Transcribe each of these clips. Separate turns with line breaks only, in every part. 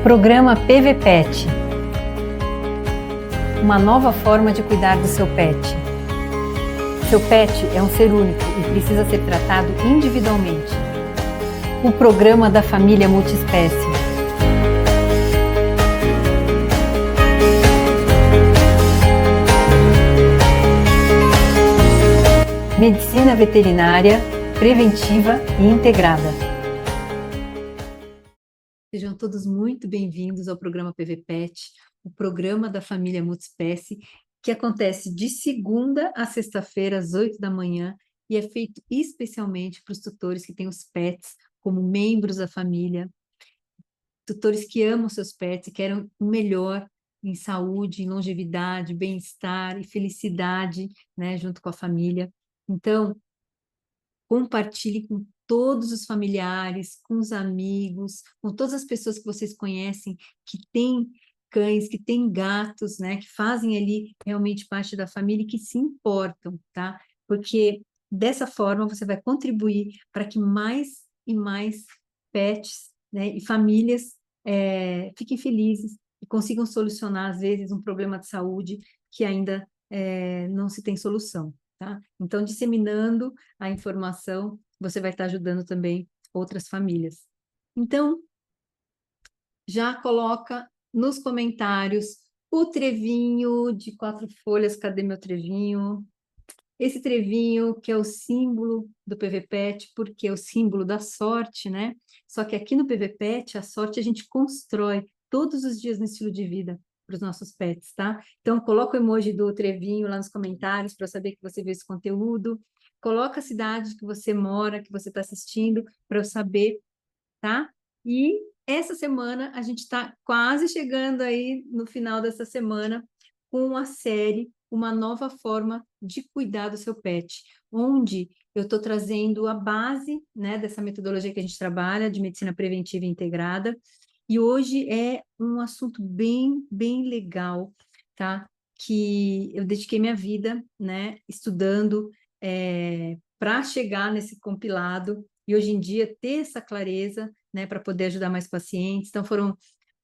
Programa PVPet, uma nova forma de cuidar do seu pet. Seu pet é um ser único e precisa ser tratado individualmente. O programa da família multiespécie. Medicina veterinária, preventiva e integrada. Sejam todos muito bem-vindos ao programa PVPet, o programa da família multiespécie, que acontece de segunda a sexta-feira, às 8 da manhã, e é feito especialmente para os tutores que têm os pets como membros da família, tutores que amam seus pets e querem o melhor em saúde, em longevidade, bem-estar e felicidade, né, junto com a família. Então, compartilhe com todos os familiares, com os amigos, com todas as pessoas que vocês conhecem, que têm cães, que têm gatos, né, que fazem ali realmente parte da família e que se importam, tá? Porque dessa forma você vai contribuir para que mais e mais pets, né, e famílias fiquem felizes e consigam solucionar, às vezes, um problema de saúde que ainda não se tem solução, tá? Então, disseminando a informação, você vai estar ajudando também outras famílias. Então, já coloca nos comentários o trevinho de 4 folhas. Cadê meu trevinho? Esse trevinho que é o símbolo do PVPet, porque é o símbolo da sorte, né? Só que aqui no PVPet, a sorte a gente constrói todos os dias no estilo de vida para os nossos pets, tá? Então, coloca o emoji do trevinho lá nos comentários para eu saber que você viu esse conteúdo. Coloca a cidade que você mora, que você está assistindo, para eu saber, tá? E essa semana a gente está quase chegando aí no final dessa semana com a série Uma Nova Forma de Cuidar do Seu Pet, onde eu estou trazendo a base, né, dessa metodologia que a gente trabalha, de medicina preventiva e integrada, e hoje é um assunto bem legal, tá? Que eu dediquei minha vida, né, estudando para chegar nesse compilado, e hoje em dia ter essa clareza, né, para poder ajudar mais pacientes. Então, foram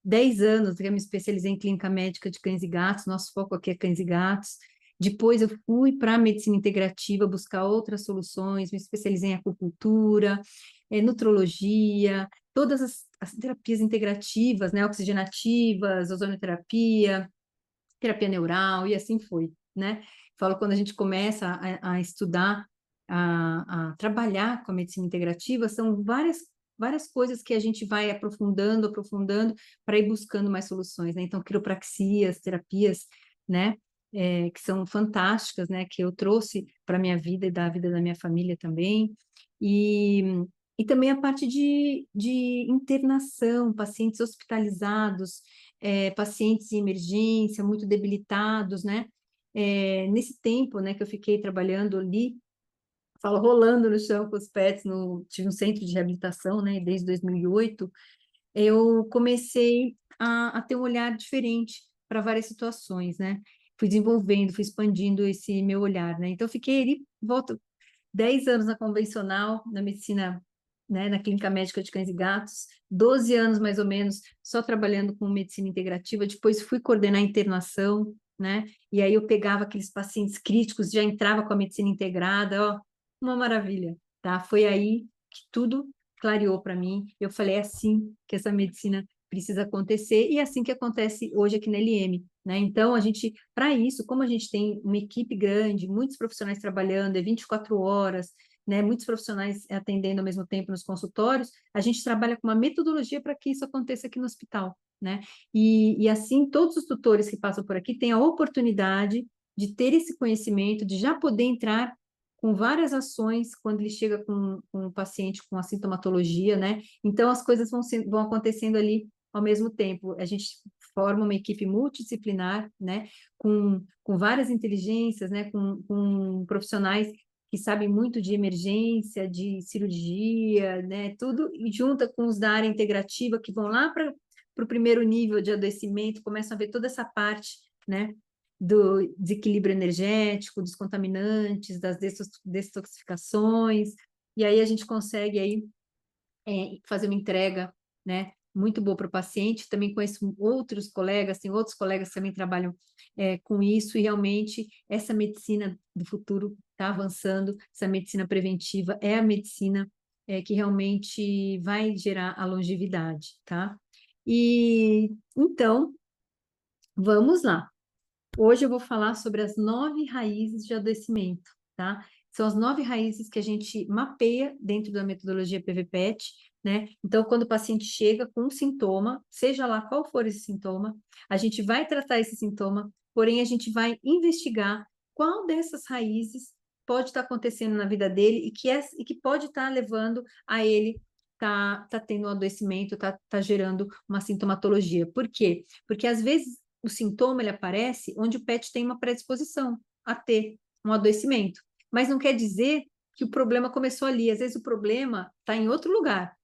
10 anos que eu me especializei em clínica médica de cães e gatos, nosso foco aqui é cães e gatos. Depois eu fui para a medicina integrativa buscar outras soluções, me especializei em acupuntura, nutrologia, todas as terapias integrativas, né, oxigenativas, ozonioterapia, terapia neural, e assim foi, né? Falo, quando a gente começa a estudar, a trabalhar com a medicina integrativa, são várias coisas que a gente vai aprofundando para ir buscando mais soluções, né? Então, quiropraxias, terapias, né? Que são fantásticas, né? Que eu trouxe para a minha vida e da vida da minha família também. E também a parte de internação, pacientes hospitalizados, pacientes em emergência, muito debilitados, né? Nesse tempo, né, que eu fiquei trabalhando ali, falo rolando no chão com os pets, tive um centro de reabilitação, né, desde 2008, eu comecei a ter um olhar diferente para várias situações, né? Fui desenvolvendo, fui expandindo esse meu olhar, né? Então, eu fiquei ali, volto, 10 anos na convencional, na medicina, né, na clínica médica de cães e gatos, 12 anos mais ou menos só trabalhando com medicina integrativa, depois fui coordenar a internação, né, e aí eu pegava aqueles pacientes críticos, já entrava com a medicina integrada, ó, uma maravilha, tá? Foi aí que tudo clareou para mim, eu falei, é assim que essa medicina precisa acontecer, e é assim que acontece hoje aqui na LM, né? Então, a gente, para isso, como a gente tem uma equipe grande, muitos profissionais trabalhando, 24 horas, né, muitos profissionais atendendo ao mesmo tempo nos consultórios, a gente trabalha com uma metodologia para que isso aconteça aqui no hospital, né? E assim, todos os tutores que passam por aqui têm a oportunidade de ter esse conhecimento, de já poder entrar com várias ações quando ele chega com um paciente com a sintomatologia, né? Então, as coisas vão acontecendo ali ao mesmo tempo. A gente forma uma equipe multidisciplinar, né? Com várias inteligências, né? Com profissionais que sabem muito de emergência, de cirurgia, né? Tudo, e junta com os da área integrativa, que vão lá para o primeiro nível de adoecimento, começam a ver toda essa parte, né? Do desequilíbrio energético, dos contaminantes, das detoxificações, e aí a gente consegue aí fazer uma entrega, né, muito boa para o paciente. Também conheço outros colegas, tem outros colegas que também trabalham com isso, e realmente essa medicina do futuro está avançando, essa medicina preventiva é a medicina que realmente vai gerar a longevidade, tá? E então, vamos lá. Hoje eu vou falar sobre as 9 raízes de adoecimento, tá? São as 9 raízes que a gente mapeia dentro da metodologia PVPET, né? Então, quando o paciente chega com um sintoma, seja lá qual for esse sintoma, a gente vai tratar esse sintoma, porém a gente vai investigar qual dessas raízes pode estar acontecendo na vida dele e que pode estar levando a ele tá tendo um adoecimento, tá gerando uma sintomatologia. Por quê? Porque às vezes o sintoma ele aparece onde o PET tem uma predisposição a ter um adoecimento, mas não quer dizer que o problema começou ali. Às vezes o problema está em outro lugar,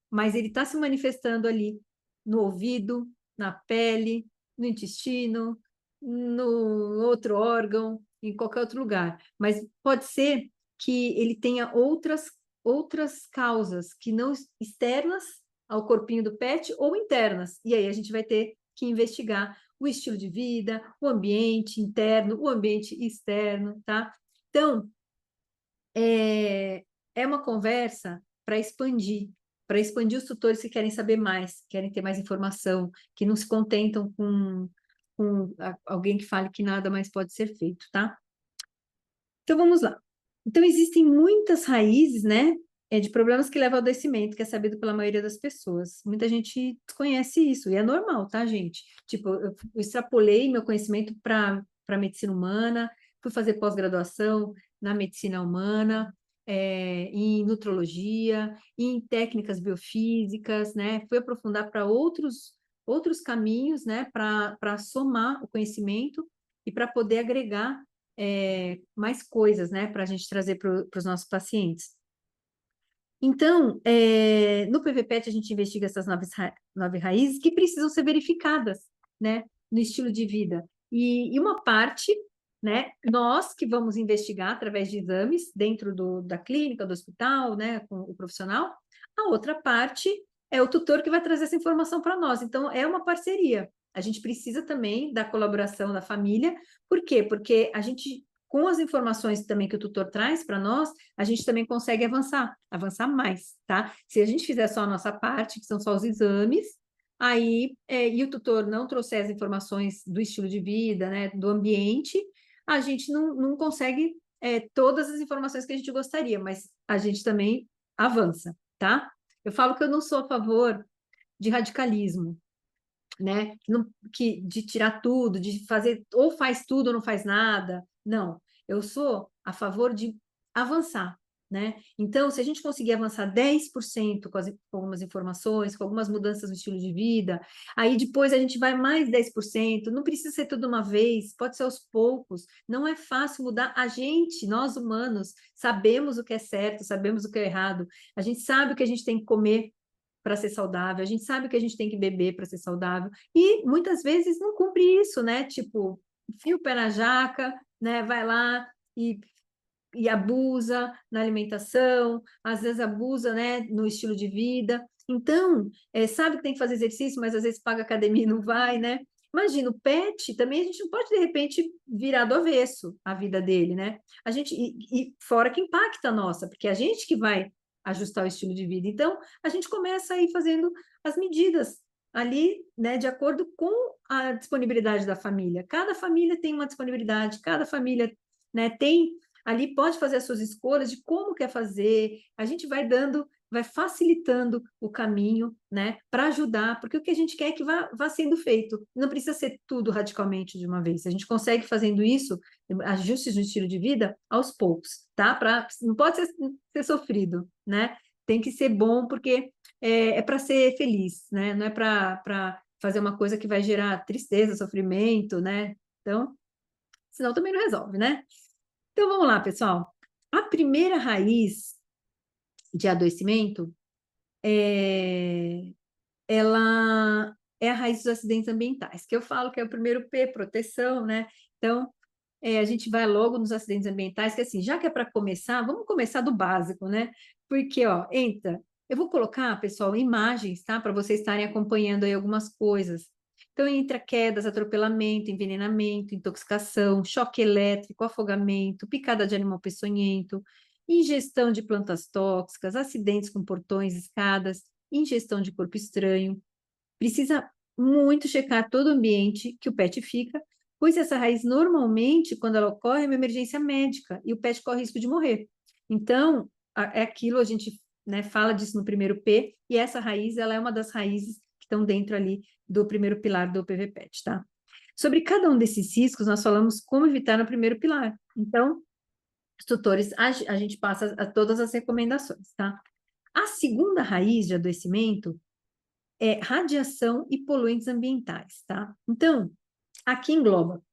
mas ele está se manifestando ali no ouvido, na pele, no intestino, no outro órgão, em qualquer outro lugar. Mas pode ser que ele tenha outras causas que não externas ao corpinho do PET ou internas. E aí a gente vai ter que investigar o estilo de vida, o ambiente interno, o ambiente externo, tá? Então, é uma conversa para expandir os tutores que querem saber mais, querem ter mais informação, que não se contentam com alguém que fale que nada mais pode ser feito, tá? Então, vamos lá. Então, existem muitas raízes, né, de problemas que levam ao adoecimento, que é sabido pela maioria das pessoas. Muita gente desconhece isso, e é normal, tá, gente? Tipo, eu extrapolei meu conhecimento para medicina humana, fui fazer pós-graduação na medicina humana, em nutrologia, em técnicas biofísicas, né? Fui aprofundar para outros caminhos, né, para somar o conhecimento e para poder agregar mais coisas, né, para a gente trazer para os nossos pacientes. Então, no PVPET, a gente investiga essas 9 raízes que precisam ser verificadas, né, no estilo de vida. E uma parte, né, nós que vamos investigar através de exames dentro da clínica, do hospital, né, com o profissional, a outra parte é o tutor que vai trazer essa informação para nós. Então, é uma parceria. A gente precisa também da colaboração da família. Por quê? Porque a gente, com as informações também que o tutor traz para nós, a gente também consegue avançar mais, tá? Se a gente fizer só a nossa parte, que são só os exames, aí, e o tutor não trouxer as informações do estilo de vida, né, do ambiente, a gente não consegue todas as informações que a gente gostaria, mas a gente também avança, tá? Eu falo que eu não sou a favor de radicalismo, né? De tirar tudo, de fazer, ou faz tudo ou não faz nada. Não, eu sou a favor de avançar, né? Então, se a gente conseguir avançar 10% com algumas informações, com algumas mudanças no estilo de vida, aí depois a gente vai mais 10%, não precisa ser tudo uma vez, pode ser aos poucos, não é fácil mudar. A gente, nós humanos, sabemos o que é certo, sabemos o que é errado, a gente sabe o que a gente tem que comer para ser saudável, a gente sabe o que a gente tem que beber para ser saudável, e muitas vezes não cumpre isso, né? Tipo, enfia o pé na jaca, né? Vai lá e abusa na alimentação, às vezes abusa, né, no estilo de vida. Então, sabe que tem que fazer exercício, mas às vezes paga academia e não vai, né? Imagina, o pet também a gente não pode, de repente, virar do avesso a vida dele, né? A gente, e fora que impacta a nossa, porque é a gente que vai ajustar o estilo de vida. Então, a gente começa a ir fazendo as medidas ali, né, de acordo com a disponibilidade da família. Cada família tem uma disponibilidade, cada família, né, tem ali pode fazer as suas escolhas de como quer fazer, a gente vai facilitando o caminho, né, para ajudar, porque o que a gente quer é que vá sendo feito, não precisa ser tudo radicalmente de uma vez, a gente consegue fazendo isso, ajustes no estilo de vida, aos poucos, tá? Não pode ser sofrido, né? Tem que ser bom, porque é para ser feliz, né? Não é para fazer uma coisa que vai gerar tristeza, sofrimento, né? Então, senão também não resolve, né? Então vamos lá, pessoal. A primeira raiz de adoecimento ela é a raiz dos acidentes ambientais, que eu falo que é o primeiro P, proteção, né? Então, a gente vai logo nos acidentes ambientais, que assim, já que é para começar, vamos começar do básico, né? Porque, ó, entra Eu vou colocar, pessoal, imagens, tá? Para vocês estarem acompanhando aí algumas coisas. Então, entra quedas, atropelamento, envenenamento, intoxicação, choque elétrico, afogamento, picada de animal peçonhento, ingestão de plantas tóxicas, acidentes com portões, escadas, ingestão de corpo estranho. Precisa muito checar todo o ambiente que o pet fica, pois essa raiz, normalmente, quando ela ocorre, é uma emergência médica e o pet corre risco de morrer. Então, é aquilo, a gente, né, fala disso no primeiro P, e essa raiz, ela é uma das raízes que estão dentro ali do primeiro pilar do PVPet, tá? Sobre cada um desses riscos, nós falamos como evitar no primeiro pilar. Então, os tutores, a gente passa todas as recomendações, tá? A segunda raiz de adoecimento é radiação e poluentes ambientais, tá? Então, aqui engloba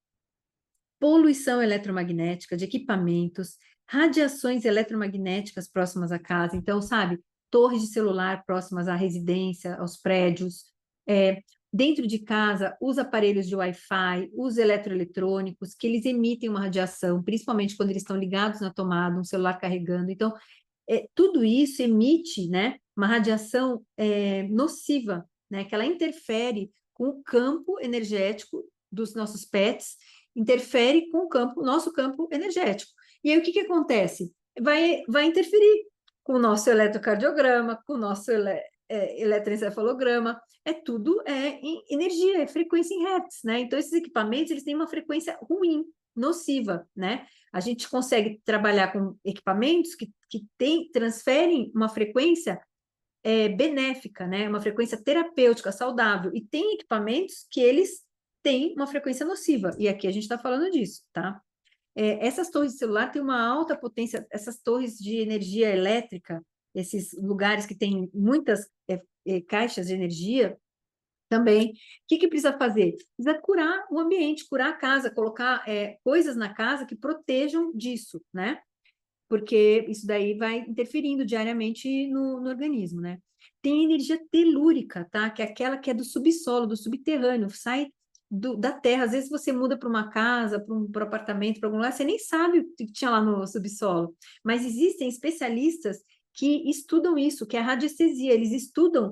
poluição eletromagnética de equipamentos, radiações eletromagnéticas próximas à casa, então, sabe, torres de celular próximas à residência, aos prédios, dentro de casa, os aparelhos de Wi-Fi, os eletroeletrônicos, que eles emitem uma radiação, principalmente quando eles estão ligados na tomada, um celular carregando. Então, tudo isso emite, né, uma radiação nociva, né, que ela interfere com o campo energético dos nossos pets, interfere com o campo, nosso campo energético. E aí o que que acontece? Vai interferir com o nosso eletrocardiograma, com o nosso eletroencefalograma, tudo em energia, é frequência em hertz, né? Então esses equipamentos, eles têm uma frequência ruim, nociva, né? A gente consegue trabalhar com equipamentos que transferem uma frequência benéfica, né? Uma frequência terapêutica, saudável. E tem equipamentos que eles têm uma frequência nociva. E aqui a gente está falando disso, tá? Essas torres de celular têm uma alta potência, essas torres de energia elétrica, esses lugares que têm muitas caixas de energia, também. O que precisa fazer? Precisa curar o ambiente, curar a casa, colocar coisas na casa que protejam disso, né? Porque isso daí vai interferindo diariamente no organismo, né? Tem energia telúrica, tá? Que é aquela que é do subsolo, do subterrâneo, sai da terra. Às vezes você muda para uma casa, para um apartamento, para algum lugar, você nem sabe o que tinha lá no subsolo. Mas existem especialistas que estudam isso, que é a radiestesia. Eles estudam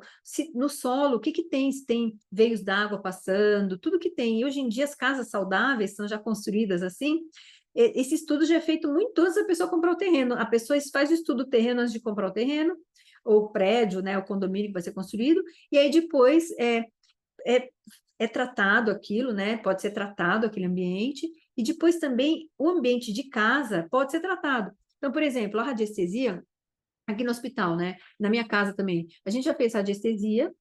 no solo o que tem, se tem veios d'água passando, tudo que tem. E hoje em dia as casas saudáveis são já construídas assim. Esse estudo já é feito muito antes da pessoa comprar o terreno. A pessoa faz o estudo do terreno antes de comprar o terreno, ou o prédio, né, o condomínio que vai ser construído, e aí depois é, é tratado aquilo, né? Pode ser tratado aquele ambiente, e depois também o ambiente de casa pode ser tratado. Então, por exemplo, a radiestesia, aqui no hospital, né? Na minha casa também, a gente já fez radiestesia,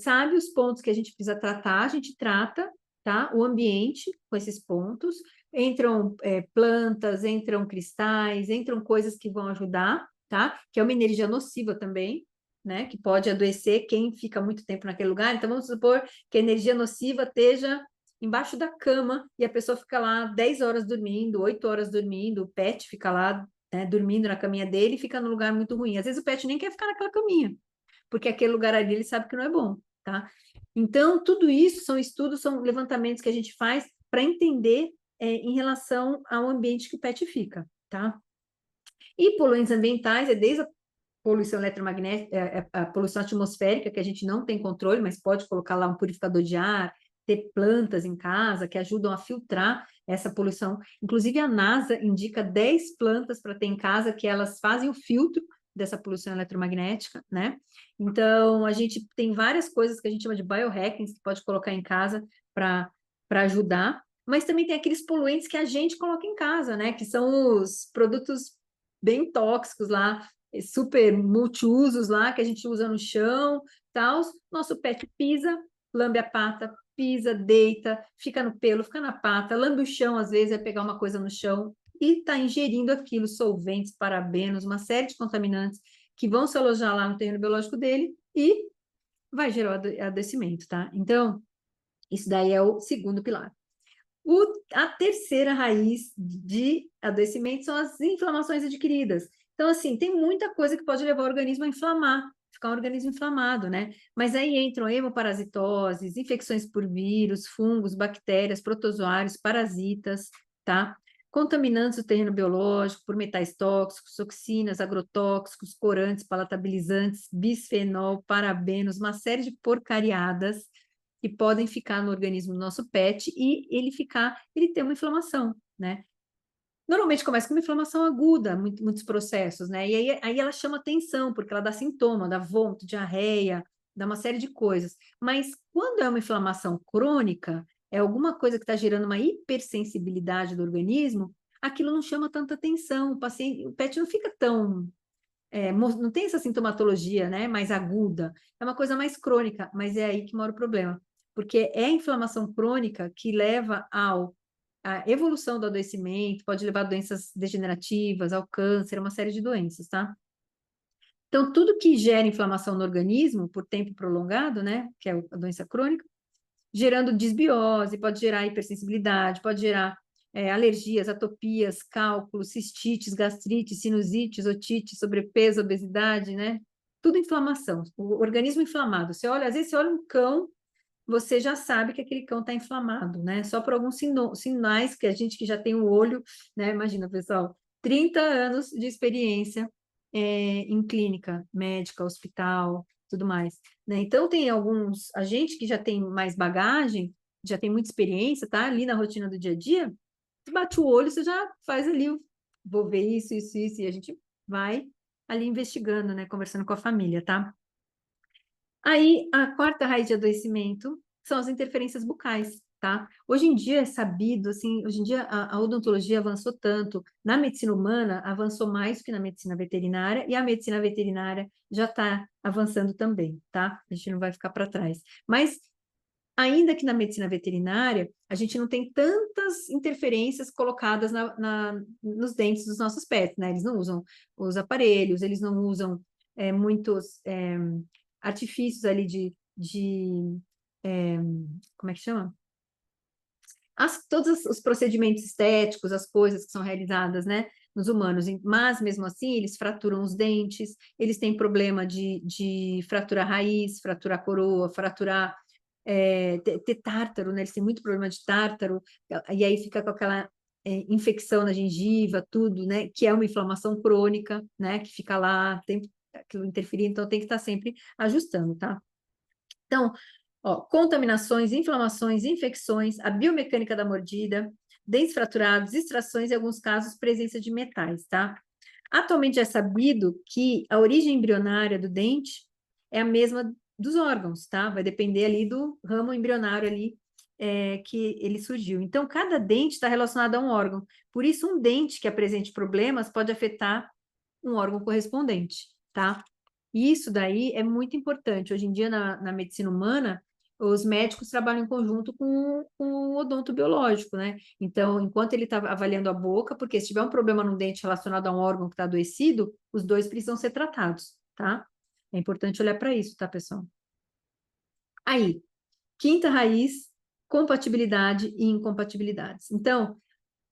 sabe os pontos que a gente precisa tratar, a gente trata, tá? O ambiente com esses pontos, entram plantas, entram cristais, entram coisas que vão ajudar, tá? Que é uma energia nociva também, né? Que pode adoecer quem fica muito tempo naquele lugar. Então, vamos supor que a energia nociva esteja embaixo da cama e a pessoa fica lá 10 horas dormindo, 8 horas dormindo, o pet fica lá, né, dormindo na caminha dele e fica num lugar muito ruim. Às vezes o pet nem quer ficar naquela caminha, porque aquele lugar ali ele sabe que não é bom, tá? Então, tudo isso são estudos, são levantamentos que a gente faz para entender em relação ao ambiente que o pet fica, tá? E poluentes ambientais é desde a poluição eletromagnética, a poluição atmosférica, que a gente não tem controle, mas pode colocar lá um purificador de ar, ter plantas em casa que ajudam a filtrar essa poluição. Inclusive, a NASA indica 10 plantas para ter em casa que elas fazem o filtro dessa poluição eletromagnética, né? Então, a gente tem várias coisas que a gente chama de biohacking, que pode colocar em casa para ajudar, mas também tem aqueles poluentes que a gente coloca em casa, né? Que são os produtos bem tóxicos lá, super multiusos lá, que a gente usa no chão, tal. Nosso pet pisa, lambe a pata, pisa, deita, fica no pelo, fica na pata, lambe o chão, às vezes, vai pegar uma coisa no chão e está ingerindo aquilo, solventes, parabenos, uma série de contaminantes que vão se alojar lá no terreno biológico dele e vai gerar adoecimento, tá? Então, isso daí é o segundo pilar. A terceira raiz de adoecimento são as inflamações adquiridas. Então, assim, tem muita coisa que pode levar o organismo a inflamar, ficar um organismo inflamado, né? Mas aí entram hemoparasitoses, infecções por vírus, fungos, bactérias, protozoários, parasitas, tá? contaminantes do terreno biológico por metais tóxicos, toxinas, agrotóxicos, corantes, palatabilizantes, bisfenol, parabenos, uma série de porcariadas que podem ficar no organismo do nosso pet e ele tem uma inflamação, né? Normalmente começa com uma inflamação aguda, muitos processos, né? E aí ela chama atenção, porque ela dá sintoma, dá vômito, diarreia, dá uma série de coisas. Mas quando é uma inflamação crônica, é alguma coisa que está gerando uma hipersensibilidade do organismo, aquilo não chama tanta atenção. O pet não fica tão. Não tem essa sintomatologia, né, mais aguda. É uma coisa mais crônica, mas é aí que mora o problema. Porque é a inflamação crônica que leva a evolução do adoecimento, pode levar a doenças degenerativas, ao câncer, uma série de doenças, tá? Então, tudo que gera inflamação no organismo por tempo prolongado, né, que é a doença crônica, gerando disbiose, pode gerar hipersensibilidade, pode gerar alergias, atopias, cálculos, cistites, gastrites, sinusites, otite, sobrepeso, obesidade, né? Tudo inflamação, o organismo inflamado. Às vezes você olha um cão, você já sabe que aquele cão está inflamado, né? Só por alguns sinais que a gente que já tem o olho, né? Imagina, pessoal, 30 anos de experiência em clínica, médica, hospital, tudo mais, né? Então, tem a gente que já tem mais bagagem, já tem muita experiência, tá? Ali na rotina do dia a dia, você bate o olho, você já faz ali, vou ver isso, e a gente vai ali investigando, né? Conversando com a família, tá? Aí, a quarta raiz de adoecimento são as interferências bucais, tá? Hoje em dia é sabido, assim, hoje em dia a odontologia avançou tanto, na medicina humana avançou mais que na medicina veterinária, e a medicina veterinária já está avançando também, tá? A gente não vai ficar para trás. Mas, ainda que na medicina veterinária, a gente não tem tantas interferências colocadas nos dentes dos nossos pets, né? Eles não usam os aparelhos, eles não usam muitos artifícios ali é, como é que chama? Todos os procedimentos estéticos, as coisas que são realizadas, né, nos humanos, mas mesmo assim eles fraturam os dentes, eles têm problema de fraturar raiz, fraturar coroa, fraturar ter tártaro, né? Eles têm muito problema de tártaro, e aí fica com aquela infecção na gengiva, tudo, né? Que é uma inflamação crônica, né? Que fica lá, tem aquilo interferir, então tem que estar sempre ajustando, tá? Então, ó, contaminações, inflamações, infecções, a biomecânica da mordida, dentes fraturados, extrações e, em alguns casos, presença de metais, tá? Atualmente é sabido que a origem embrionária do dente é a mesma dos órgãos, tá? Vai depender ali do ramo embrionário ali que ele surgiu. Então, cada dente está relacionado a um órgão. Por isso, um dente que apresente problemas pode afetar um órgão correspondente, tá? E isso daí é muito importante. Hoje em dia, na medicina humana, os médicos trabalham em conjunto com o odonto biológico, né? Então, enquanto ele está avaliando a boca, porque se tiver um problema no dente relacionado a um órgão que está adoecido, os dois precisam ser tratados, tá? É importante olhar para isso, tá, pessoal? Aí, quinta raiz, compatibilidade e incompatibilidades. Então,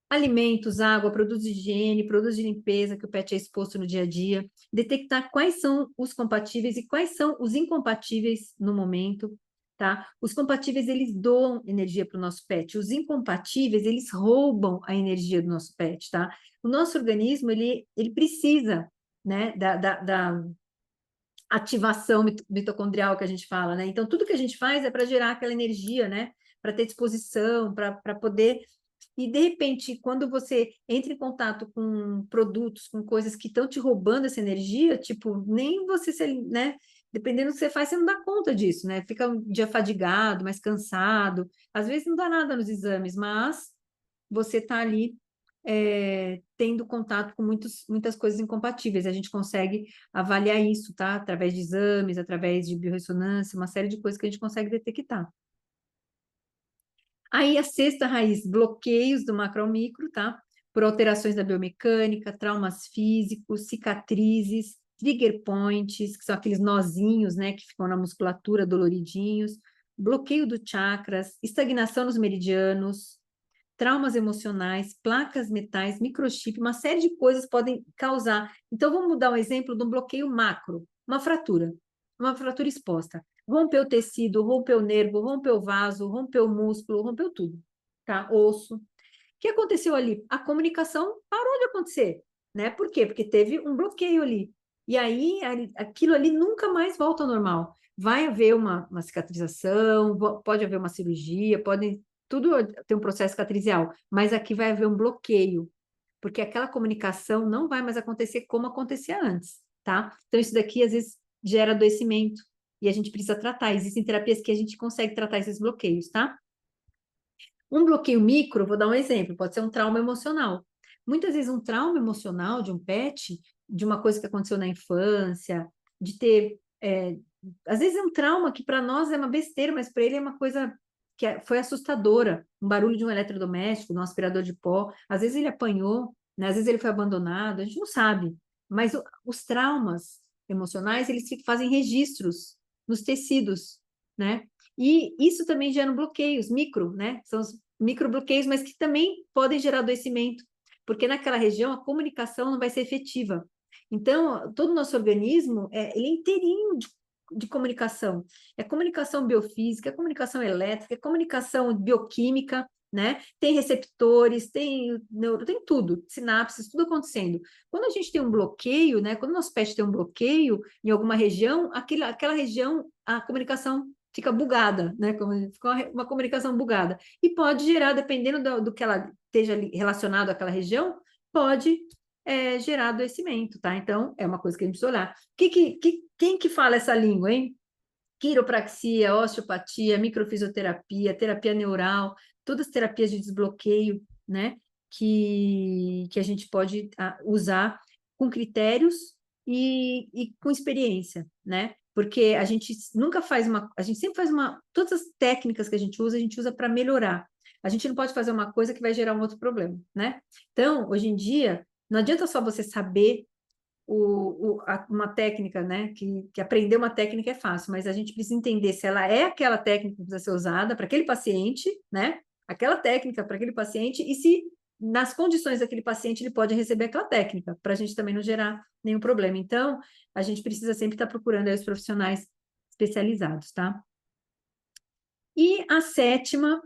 alimentos, água, produtos de higiene, produtos de limpeza que o pet é exposto no dia a dia, detectar quais são os compatíveis e quais são os incompatíveis no momento, tá? Os compatíveis, eles doam energia para o nosso pet, os incompatíveis, eles roubam a energia do nosso pet, tá? O nosso organismo, ele precisa, né, da ativação mitocondrial que a gente fala, né? Então, tudo que a gente faz é para gerar aquela energia, né? Para ter disposição, para poder e, de repente, quando você entra em contato com produtos, com coisas que estão te roubando essa energia, tipo, nem você, né? Dependendo do que você faz, você não dá conta disso, né? Fica um dia fadigado, mais cansado. Às vezes não dá nada nos exames, mas você está ali tendo contato com muitas coisas incompatíveis. A gente consegue avaliar isso, tá? Através de exames, através de biorressonância, uma série de coisas que a gente consegue detectar. Aí a sexta raiz, bloqueios do macro ao micro, tá? Por alterações da biomecânica, traumas físicos, cicatrizes, trigger points, que são aqueles nozinhos, né, que ficam na musculatura doloridinhos, bloqueio do chakras, estagnação nos meridianos, traumas emocionais, placas metais, microchip, uma série de coisas podem causar. Então, vamos dar um exemplo de um bloqueio macro, uma fratura exposta. Rompeu o tecido, rompeu o nervo, rompeu o vaso, rompeu o músculo, rompeu tudo, tá? Osso. que aconteceu ali? A comunicação parou de acontecer, né? Por quê? Porque teve um bloqueio ali. E aí, aquilo ali nunca mais volta ao normal. Vai haver uma cicatrização, pode haver uma cirurgia, pode tudo ter um processo cicatricial, mas aqui vai haver um bloqueio, porque aquela comunicação não vai mais acontecer como acontecia antes, tá? Então, isso daqui, às vezes, gera adoecimento, e a gente precisa tratar. Existem terapias que a gente consegue tratar esses bloqueios, tá? Um bloqueio micro, vou dar um exemplo, pode ser um trauma emocional. Muitas vezes um trauma emocional de um pet, de uma coisa que aconteceu na infância, de ter, às vezes é um trauma que para nós é uma besteira, mas para ele é uma coisa que foi assustadora, um barulho de um eletrodoméstico, de um aspirador de pó, às vezes ele apanhou, né? Às vezes ele foi abandonado, a gente não sabe, mas os traumas emocionais, eles fazem registros nos tecidos, né? E isso também gera bloqueios micro, né? São os microbloqueios, mas que também podem gerar adoecimento, porque naquela região a comunicação não vai ser efetiva. Então, todo o nosso organismo, ele é inteirinho de comunicação. É comunicação biofísica, é comunicação elétrica, é comunicação bioquímica, né? Tem receptores, tem neuro, tem tudo, sinapses, tudo acontecendo. Quando a gente tem um bloqueio, né? Quando o nosso pet tem um bloqueio em alguma região, aquela região, a comunicação fica bugada, né? Fica uma comunicação bugada. E pode gerar, dependendo do que ela esteja relacionado àquela região, pode gerar adoecimento, tá? Então, é uma coisa que a gente precisa olhar. Quem que fala essa língua, hein? Quiropraxia, osteopatia, microfisioterapia, terapia neural, todas as terapias de desbloqueio, né? Que a gente pode usar com critérios e com experiência, né? Porque a gente nunca faz a gente sempre faz todas as técnicas que a gente usa para melhorar. A gente não pode fazer uma coisa que vai gerar um outro problema, né? Então, hoje em dia, não adianta só você saber uma técnica, né? Que aprender uma técnica é fácil, mas a gente precisa entender se ela é aquela técnica que precisa ser usada para aquele paciente, né? Aquela técnica para aquele paciente, e se nas condições daquele paciente ele pode receber aquela técnica, para a gente também não gerar nenhum problema. Então, a gente precisa sempre estar procurando aí os profissionais especializados, tá? E a sétima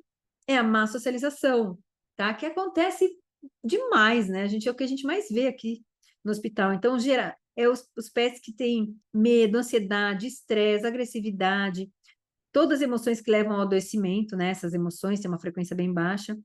é a má socialização, tá? Que acontece demais, né? É o que a gente mais vê aqui no hospital. Então, os pets que têm medo, ansiedade, estresse, agressividade, todas as emoções que levam ao adoecimento, né? Essas emoções têm uma frequência bem baixa.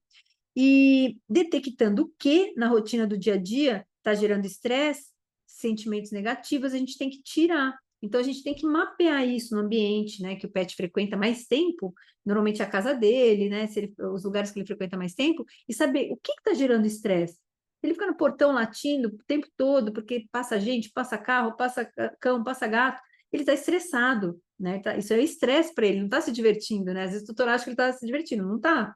E detectando o que na rotina do dia a dia está gerando estresse, sentimentos negativos, a gente tem que tirar. Então, a gente tem que mapear isso no ambiente, né? Que o pet frequenta mais tempo, normalmente a casa dele, né? Os lugares que ele frequenta mais tempo, e saber o que está gerando estresse. Ele fica no portão latindo o tempo todo, porque passa gente, passa carro, passa cão, passa gato, ele está estressado, né? Isso é estresse para ele, não está se divertindo, né? Às vezes o tutor acha que ele está se divertindo, não está,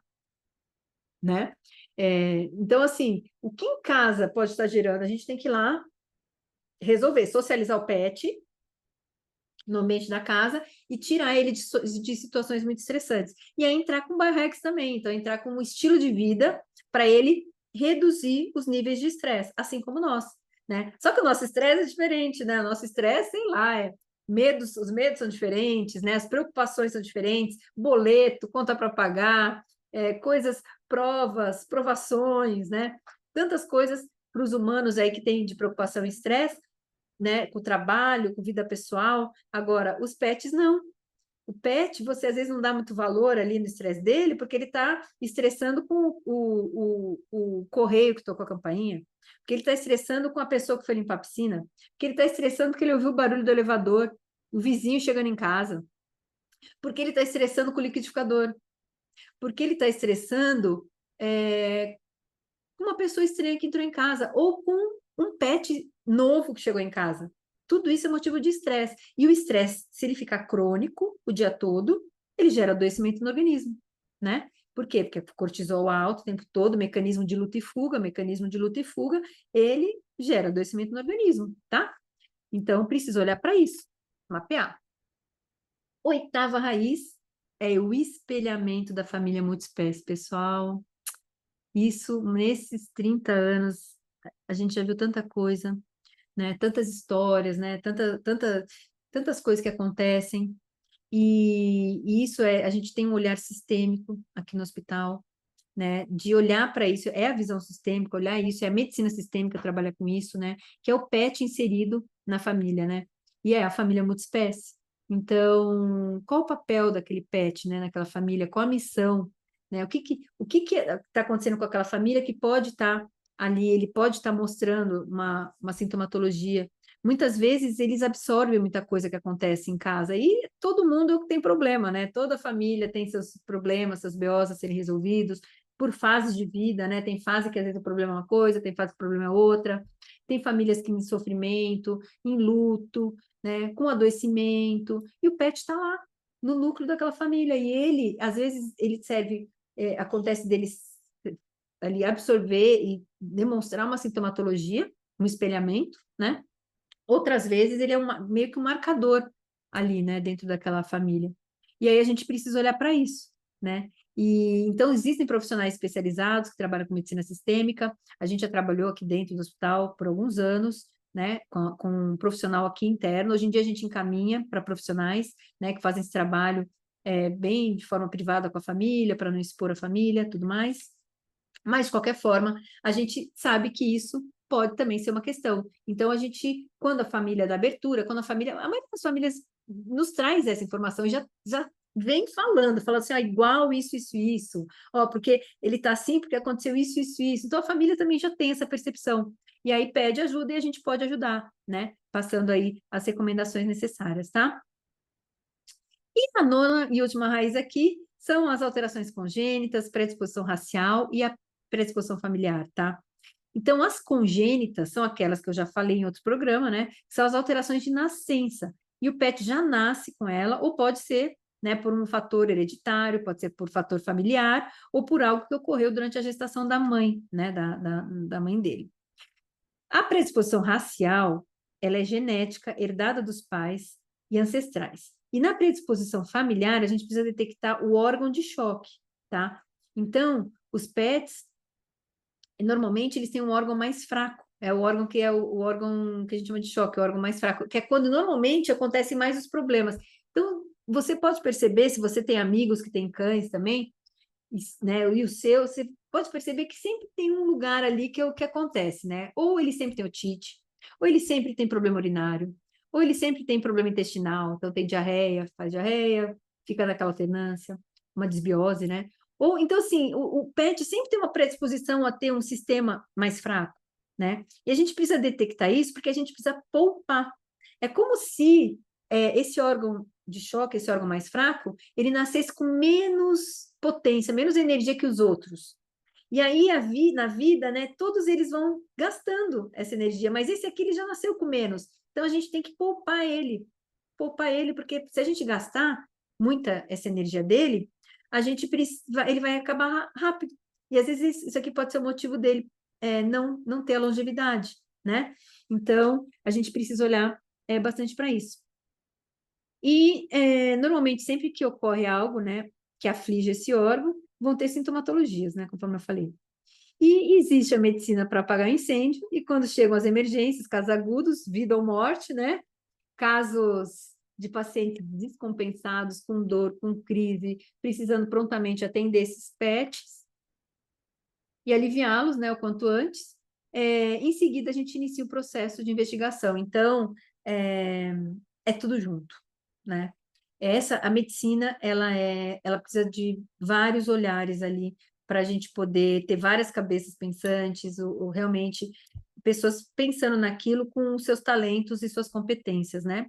né? Então, assim, o que em casa pode estar gerando? A gente tem que ir lá resolver, socializar o pet no ambiente da casa e tirar ele de situações muito estressantes. E aí entrar com biohacks também, então entrar com um estilo de vida para ele reduzir os níveis de estresse, assim como nós, né? Só que o nosso estresse é diferente, né? O nosso estresse, sei lá, os medos são diferentes, né? As preocupações são diferentes, boleto, conta para pagar, coisas, provas, provações, né? Tantas coisas para os humanos aí que têm de preocupação e estresse, né, com o trabalho, com vida pessoal. Agora, os pets não. O pet, você às vezes não dá muito valor ali no estresse dele, porque ele está estressando com o correio que tocou a campainha, porque ele está estressando com a pessoa que foi limpar a piscina, porque ele está estressando porque ele ouviu o barulho do elevador, o vizinho chegando em casa, porque ele está estressando com o liquidificador, porque ele está estressando com uma pessoa estranha que entrou em casa, ou com um pet novo que chegou em casa. Tudo isso é motivo de estresse. E o estresse, se ele ficar crônico o dia todo, ele gera adoecimento no organismo, né? Por quê? Porque cortisol alto o tempo todo, mecanismo de luta e fuga, ele gera adoecimento no organismo, tá? Então, precisa olhar para isso, mapear. Oitava raiz é o espelhamento da família multiespécie, pessoal. Isso, nesses 30 anos, a gente já viu tanta coisa, né? Tantas histórias, né? Tantas coisas que acontecem. E isso a gente tem um olhar sistêmico aqui no hospital, né, de olhar para isso, é a visão sistêmica, olhar isso, é a medicina sistêmica trabalhar com isso, né, que é o PET inserido na família, né, e é a família multiespécie. Então, qual o papel daquele PET, né, naquela família, qual a missão, né, o que está acontecendo com aquela família que pode estar ali, ele pode estar mostrando uma sintomatologia. Muitas vezes eles absorvem muita coisa que acontece em casa e todo mundo tem problema, né? Toda família tem seus problemas, seus BOs a serem resolvidos por fases de vida, né? Tem fase que às vezes o problema é uma coisa, tem fase que o problema é outra. Tem famílias que em sofrimento, em luto, né? Com adoecimento, e o PET está lá no núcleo daquela família e ele, às vezes, ele serve, acontece deles ali absorver e demonstrar uma sintomatologia, um espelhamento, né? Outras vezes ele é meio que um marcador ali, né, dentro daquela família. E aí a gente precisa olhar para isso, né? E então existem profissionais especializados que trabalham com medicina sistêmica. A gente já trabalhou aqui dentro do hospital por alguns anos, né, com um profissional aqui interno. Hoje em dia a gente encaminha para profissionais, né, que fazem esse trabalho bem de forma privada com a família, para não expor a família, tudo mais. Mas, de qualquer forma, a gente sabe que isso pode também ser uma questão. Então, a gente, quando a família dá abertura, quando a família, a maioria das famílias nos traz essa informação e já vem falando assim, igual isso, ó, porque ele está assim porque aconteceu isso. Então, a família também já tem essa percepção. E aí pede ajuda e a gente pode ajudar, né? Passando aí as recomendações necessárias, tá? E a nona e última raiz aqui são as alterações congênitas, predisposição racial e a predisposição familiar, tá? Então, as congênitas são aquelas que eu já falei em outro programa, né? São as alterações de nascença. E o PET já nasce com ela, ou pode ser, né, por um fator hereditário, pode ser por fator familiar, ou por algo que ocorreu durante a gestação da mãe, né, da mãe dele. A predisposição racial, ela é genética, herdada dos pais e ancestrais. E na predisposição familiar, a gente precisa detectar o órgão de choque, tá? Então, os PETs, normalmente, eles têm um órgão mais fraco. É o órgão que é o órgão que a gente chama de choque, o órgão mais fraco, que é quando normalmente acontecem mais os problemas. Então, você pode perceber, se você tem amigos que têm cães também, né, e o seu, você pode perceber que sempre tem um lugar ali que é o que acontece, né? Ou ele sempre tem otite, ou ele sempre tem problema urinário, ou ele sempre tem problema intestinal, então tem diarreia, faz diarreia, fica naquela alternância, uma desbiose, né? Ou então, assim, o PET sempre tem uma predisposição a ter um sistema mais fraco, né? E a gente precisa detectar isso porque a gente precisa poupar. É como se esse órgão de choque, esse órgão mais fraco, ele nascesse com menos potência, menos energia que os outros. E aí, na vida, né, todos eles vão gastando essa energia, mas esse aqui ele já nasceu com menos. Então, a gente tem que poupar ele, porque se a gente gastar muita essa energia dele, ele vai acabar rápido. E às vezes isso aqui pode ser o motivo dele não ter a longevidade, né? Então, a gente precisa olhar bastante para isso. E, normalmente, sempre que ocorre algo, né, que aflige esse órgão, vão ter sintomatologias, né, conforme eu falei. E existe a medicina para apagar incêndio, e quando chegam as emergências, casos agudos, vida ou morte, né, casos de pacientes descompensados, com dor, com crise, precisando prontamente atender esses PETs e aliviá-los, né, o quanto antes. Em seguida, a gente inicia o processo de investigação. Então, é tudo junto, né? A medicina, ela precisa de vários olhares ali para a gente poder ter várias cabeças pensantes, ou realmente pessoas pensando naquilo com os seus talentos e suas competências, né?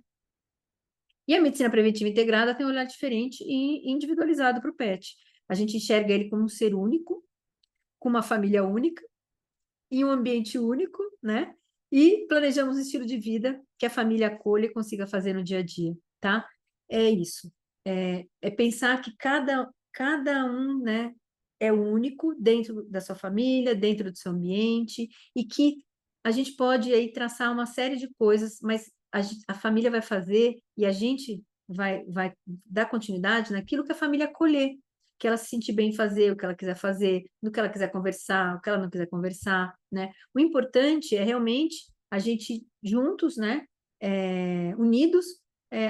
E a medicina preventiva integrada tem um olhar diferente e individualizado para o PET. A gente enxerga ele como um ser único, com uma família única, em um ambiente único, né? E planejamos um estilo de vida que a família acolha e consiga fazer no dia a dia, tá? É isso. É pensar que cada um, né, é único dentro da sua família, dentro do seu ambiente, e que a gente pode aí traçar uma série de coisas, mas a família vai fazer e a gente vai dar continuidade naquilo que a família acolher, que ela se sentir bem em fazer, o que ela quiser fazer, no que ela quiser conversar, o que ela não quiser conversar, né? O importante é realmente a gente juntos, né, unidos,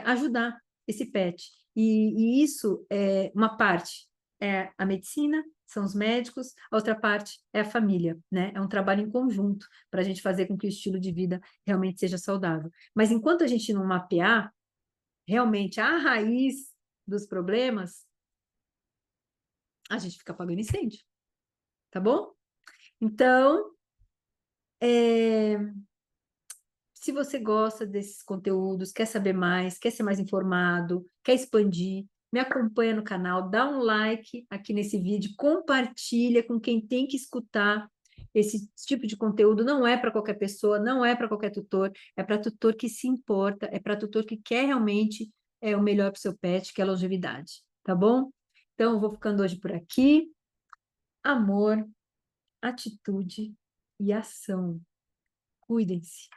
ajudar esse pet. E isso é uma parte. é a medicina, são os médicos, a outra parte é a família, né? É um trabalho em conjunto para a gente fazer com que o estilo de vida realmente seja saudável. Mas enquanto a gente não mapear realmente a raiz dos problemas, a gente fica apagando incêndio, tá bom? Então, se você gosta desses conteúdos, quer saber mais, quer ser mais informado, quer expandir, me acompanha no canal, dá um like aqui nesse vídeo, compartilha com quem tem que escutar esse tipo de conteúdo. Não é para qualquer pessoa, não é para qualquer tutor, é para tutor que se importa, é para tutor que quer realmente o melhor para o seu pet, que é a longevidade, tá bom? Então, eu vou ficando hoje por aqui. Amor, atitude e ação. Cuidem-se.